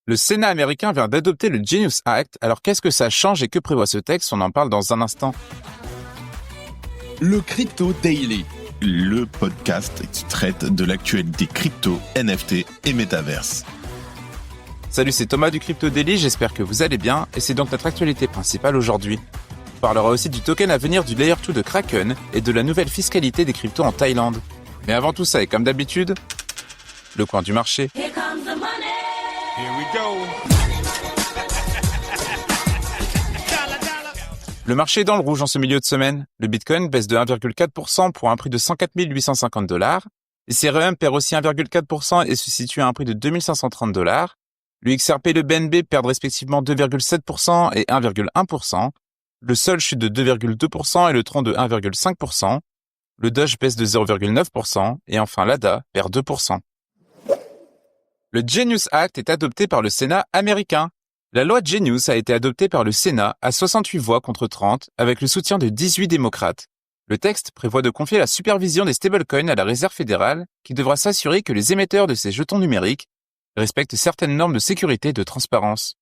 Le Sénat américain vient d'adopter le Genius Act, alors qu'est-ce que ça change et que prévoit ce texte? On en parle dans un instant. Le Crypto Daily, le podcast qui traite de l'actualité crypto, NFT et métaverse. Salut, c'est Thomas du Crypto Daily, j'espère que vous allez bien, et c'est donc notre actualité principale aujourd'hui. On parlera aussi du token à venir du Layer 2 de Kraken et de la nouvelle fiscalité des cryptos en Thaïlande. Mais avant tout ça, et comme d'habitude, le coin du marché. Here comes the money. here we go. Le marché est dans le rouge en ce milieu de semaine. Le Bitcoin baisse de 1,4% pour un prix de 104 850$. L'Ethereum perd aussi 1,4% et se situe à un prix de 2530$. Le XRP et le BNB perdent respectivement 2,7% et 1,1%. Le Sol chute de 2,2% et le Tron de 1,5%. Le Doge baisse de 0,9% et enfin l'ADA perd 2%. Le Genius Act est adopté par le Sénat américain. La loi Genius a été adoptée par le Sénat à 68 voix contre 30 avec le soutien de 18 démocrates. Le texte prévoit de confier la supervision des stablecoins à la Réserve fédérale qui devra s'assurer que les émetteurs de ces jetons numériques respectent certaines normes de sécurité et de transparence.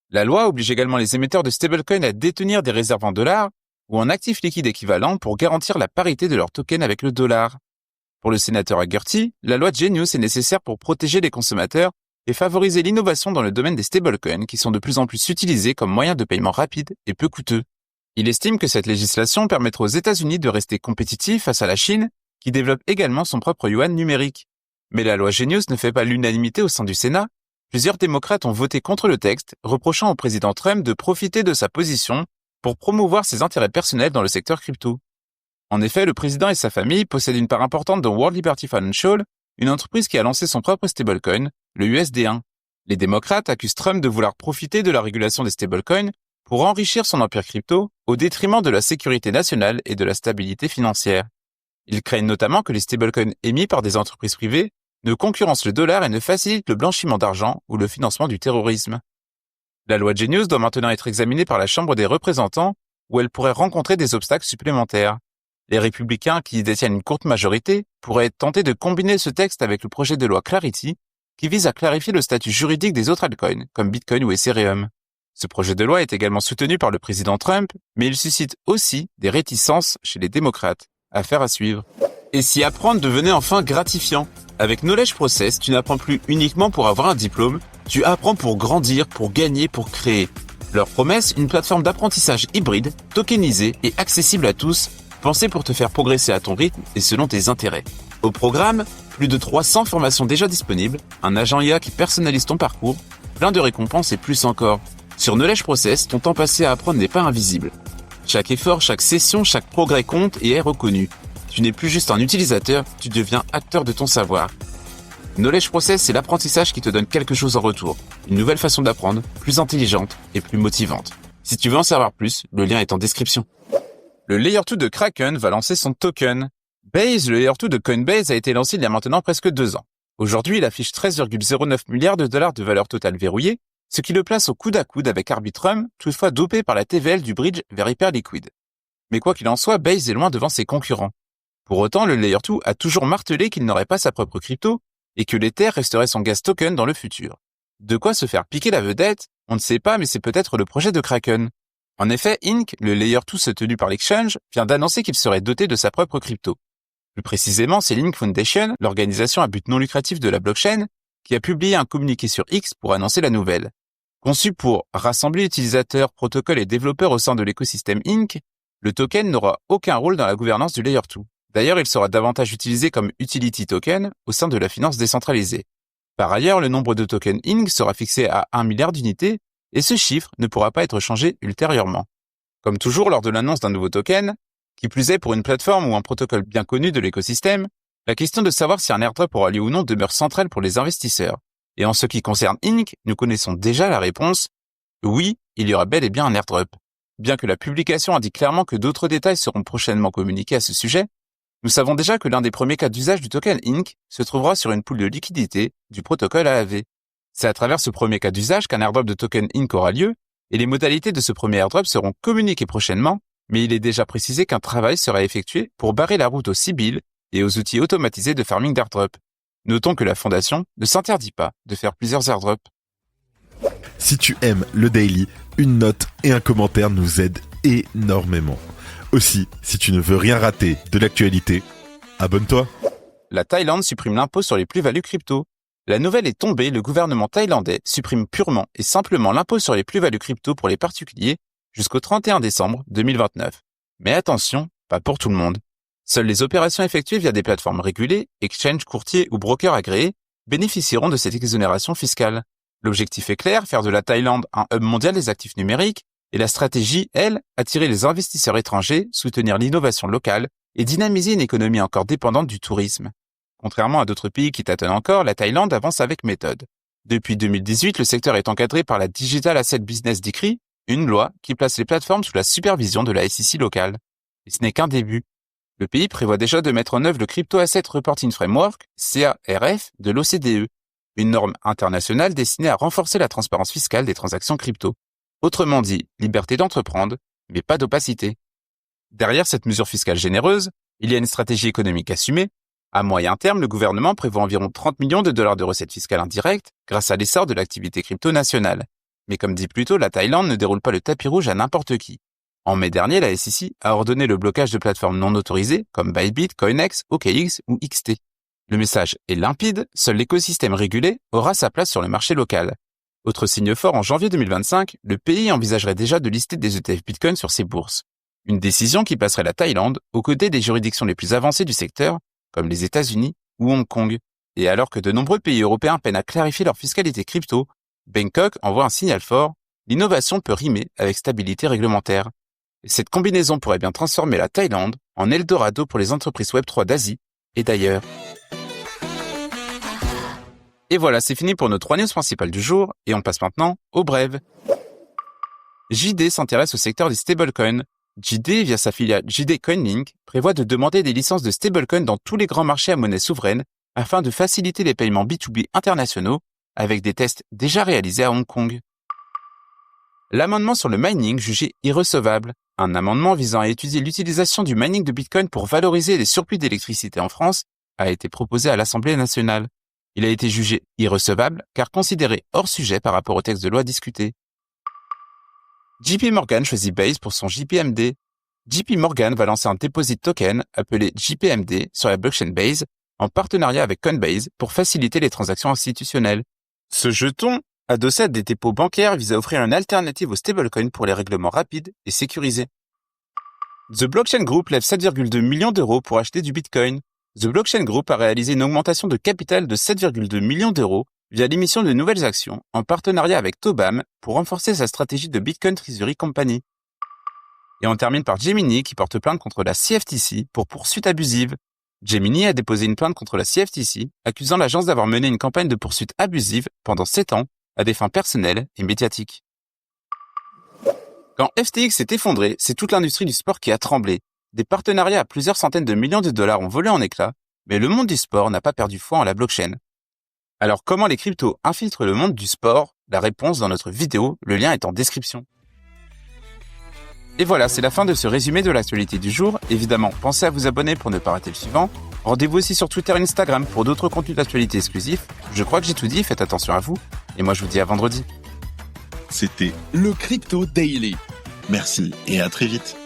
La loi oblige également les émetteurs de stablecoins à détenir des réserves en dollars ou en actifs liquides équivalents pour garantir la parité de leur token avec le dollar. Pour le sénateur Haggerty, la loi Genius est nécessaire pour protéger les consommateurs et favoriser l'innovation dans le domaine des stablecoins qui sont de plus en plus utilisés comme moyen de paiement rapide et peu coûteux. Il estime que cette législation permettra aux États-Unis de rester compétitifs face à la Chine, qui développe également son propre yuan numérique. Mais la loi Genius ne fait pas l'unanimité au sein du Sénat. Plusieurs démocrates ont voté contre le texte, reprochant au président Trump de profiter de sa position pour promouvoir ses intérêts personnels dans le secteur crypto. En effet, le président et sa famille possèdent une part importante dans World Liberty Financial, une entreprise qui a lancé son propre stablecoin, le USD1. Les démocrates accusent Trump de vouloir profiter de la régulation des stablecoins pour enrichir son empire crypto au détriment de la sécurité nationale et de la stabilité financière. Ils craignent notamment que les stablecoins émis par des entreprises privées ne concurrencent le dollar et ne facilitent le blanchiment d'argent ou le financement du terrorisme. La loi Genius doit maintenant être examinée par la Chambre des représentants où elle pourrait rencontrer des obstacles supplémentaires. Les républicains qui y détiennent une courte majorité pourraient être tentés de combiner ce texte avec le projet de loi Clarity qui vise à clarifier le statut juridique des autres altcoins comme Bitcoin ou Ethereum. Ce projet de loi est également soutenu par le président Trump, mais il suscite aussi des réticences chez les démocrates. Affaire à suivre. Et si apprendre devenait enfin gratifiant? Avec Knowledge Process, tu n'apprends plus uniquement pour avoir un diplôme, tu apprends pour grandir, pour gagner, pour créer. Leur promesse, une plateforme d'apprentissage hybride, tokenisée et accessible à tous, pensée pour te faire progresser à ton rythme et selon tes intérêts. Au programme, plus de 300 formations déjà disponibles, un agent IA qui personnalise ton parcours, plein de récompenses et plus encore. Sur Knowledge Process, ton temps passé à apprendre n'est pas invisible. Chaque effort, chaque session, chaque progrès compte et est reconnu. Tu n'es plus juste un utilisateur, tu deviens acteur de ton savoir. Knowledge Process, c'est l'apprentissage qui te donne quelque chose en retour. Une nouvelle façon d'apprendre, plus intelligente et plus motivante. Si tu veux en savoir plus, le lien est en description. Le Layer 2 de Kraken va lancer son token. Base, le Layer 2 de Coinbase, a été lancé il y a maintenant presque 2 ans. Aujourd'hui, il affiche 13,09 milliards de dollars de valeur totale verrouillée, ce qui le place au coude à coude avec Arbitrum, toutefois dopé par la TVL du bridge vers Hyperliquid. Mais quoi qu'il en soit, Base est loin devant ses concurrents. Pour autant, le Layer 2 a toujours martelé qu'il n'aurait pas sa propre crypto et que l'Ether resterait son gas token dans le futur. De quoi se faire piquer la vedette? On ne sait pas, mais c'est peut-être le projet de Kraken. En effet, Inc., le Layer 2 soutenu par l'exchange, vient d'annoncer qu'il serait doté de sa propre crypto. Plus précisément, c'est Link Foundation, l'organisation à but non lucratif de la blockchain, qui a publié un communiqué sur X pour annoncer la nouvelle. Conçu pour rassembler utilisateurs, protocoles et développeurs au sein de l'écosystème Inc., le token n'aura aucun rôle dans la gouvernance du Layer 2. D'ailleurs, il sera davantage utilisé comme utility token au sein de la finance décentralisée. Par ailleurs, le nombre de tokens Inc. sera fixé à 1 milliard d'unités et ce chiffre ne pourra pas être changé ultérieurement. Comme toujours lors de l'annonce d'un nouveau token, qui plus est pour une plateforme ou un protocole bien connu de l'écosystème, la question de savoir si un airdrop aura lieu ou non demeure centrale pour les investisseurs. Et en ce qui concerne Inc., nous connaissons déjà la réponse. Oui, il y aura bel et bien un airdrop. Bien que la publication indique clairement que d'autres détails seront prochainement communiqués à ce sujet, nous savons déjà que l'un des premiers cas d'usage du token Inc. se trouvera sur une pool de liquidité du protocole AAV. C'est à travers ce premier cas d'usage qu'un airdrop de token Inc. aura lieu, et les modalités de ce premier airdrop seront communiquées prochainement, mais il est déjà précisé qu'un travail sera effectué pour barrer la route aux Sybil et aux outils automatisés de farming d'airdrop. Notons que la fondation ne s'interdit pas de faire plusieurs airdrops. Si tu aimes le Daily, une note et un commentaire nous aident énormément. Aussi, si tu ne veux rien rater de l'actualité, abonne-toi. La Thaïlande supprime l'impôt sur les plus-values crypto. La nouvelle est tombée, le gouvernement thaïlandais supprime purement et simplement l'impôt sur les plus-values crypto pour les particuliers jusqu'au 31 décembre 2029. Mais attention, pas pour tout le monde. Seules les opérations effectuées via des plateformes régulées, exchanges, courtiers ou brokers agréés, bénéficieront de cette exonération fiscale. L'objectif est clair, faire de la Thaïlande un hub mondial des actifs numériques, et la stratégie, elle, attirer les investisseurs étrangers, soutenir l'innovation locale et dynamiser une économie encore dépendante du tourisme. Contrairement à d'autres pays qui tâtonnent encore, la Thaïlande avance avec méthode. Depuis 2018, le secteur est encadré par la Digital Asset Business Decree, une loi qui place les plateformes sous la supervision de la SEC locale. Et ce n'est qu'un début. Le pays prévoit déjà de mettre en œuvre le Crypto Asset Reporting Framework, CARF, de l'OCDE, une norme internationale destinée à renforcer la transparence fiscale des transactions crypto. Autrement dit, liberté d'entreprendre, mais pas d'opacité. Derrière cette mesure fiscale généreuse, il y a une stratégie économique assumée. À moyen terme, le gouvernement prévoit environ 30 millions de dollars de recettes fiscales indirectes grâce à l'essor de l'activité crypto nationale. Mais comme dit plus tôt, la Thaïlande ne déroule pas le tapis rouge à n'importe qui. En mai dernier, la SEC a ordonné le blocage de plateformes non autorisées comme Bybit, Coinex, OKX ou XT. Le message est limpide, seul l'écosystème régulé aura sa place sur le marché local. Autre signe fort, en janvier 2025, le pays envisagerait déjà de lister des ETF Bitcoin sur ses bourses. Une décision qui placerait la Thaïlande aux côtés des juridictions les plus avancées du secteur, comme les États-Unis ou Hong Kong. Et alors que de nombreux pays européens peinent à clarifier leur fiscalité crypto, Bangkok envoie un signal fort, l'innovation peut rimer avec stabilité réglementaire. Et cette combinaison pourrait bien transformer la Thaïlande en Eldorado pour les entreprises Web3 d'Asie et d'ailleurs. Et voilà, c'est fini pour nos 3 news principales du jour, et on passe maintenant aux brèves. JD s'intéresse au secteur des stablecoins. JD, via sa filiale JD CoinLink, prévoit de demander des licences de stablecoins dans tous les grands marchés à monnaie souveraine afin de faciliter les paiements B2B internationaux avec des tests déjà réalisés à Hong Kong. L'amendement sur le mining jugé irrecevable. Un amendement visant à étudier l'utilisation du mining de Bitcoin pour valoriser les surplus d'électricité en France a été proposé à l'Assemblée nationale. Il a été jugé irrecevable car considéré hors sujet par rapport au texte de loi discuté. JP Morgan choisit Base pour son JPMD. JP Morgan va lancer un deposit token appelé JPMD sur la blockchain Base en partenariat avec Coinbase pour faciliter les transactions institutionnelles. Ce jeton, adossé à des dépôts bancaires, vise à offrir une alternative aux stablecoins pour les règlements rapides et sécurisés. The Blockchain Group lève 7,2 millions d'euros pour acheter du Bitcoin. The Blockchain Group a réalisé une augmentation de capital de 7,2 millions d'euros via l'émission de nouvelles actions en partenariat avec Tobam pour renforcer sa stratégie de Bitcoin Treasury Company. Et on termine par Gemini qui porte plainte contre la CFTC pour poursuite abusive. Gemini a déposé une plainte contre la CFTC accusant l'agence d'avoir mené une campagne de poursuite abusive pendant 7 ans à des fins personnelles et médiatiques. Quand FTX s'est effondré, c'est toute l'industrie du sport qui a tremblé. Des partenariats à plusieurs centaines de millions de dollars ont volé en éclats, mais le monde du sport n'a pas perdu foi en la blockchain. Alors comment les cryptos infiltrent le monde du sport? La réponse dans notre vidéo, le lien est en description. Et voilà, c'est la fin de ce résumé de l'actualité du jour. Évidemment, pensez à vous abonner pour ne pas rater le suivant. Rendez-vous aussi sur Twitter et Instagram pour d'autres contenus d'actualité exclusifs. Je crois que j'ai tout dit, faites attention à vous. Et moi je vous dis à vendredi. C'était Le Crypto Daily. merci et à très vite.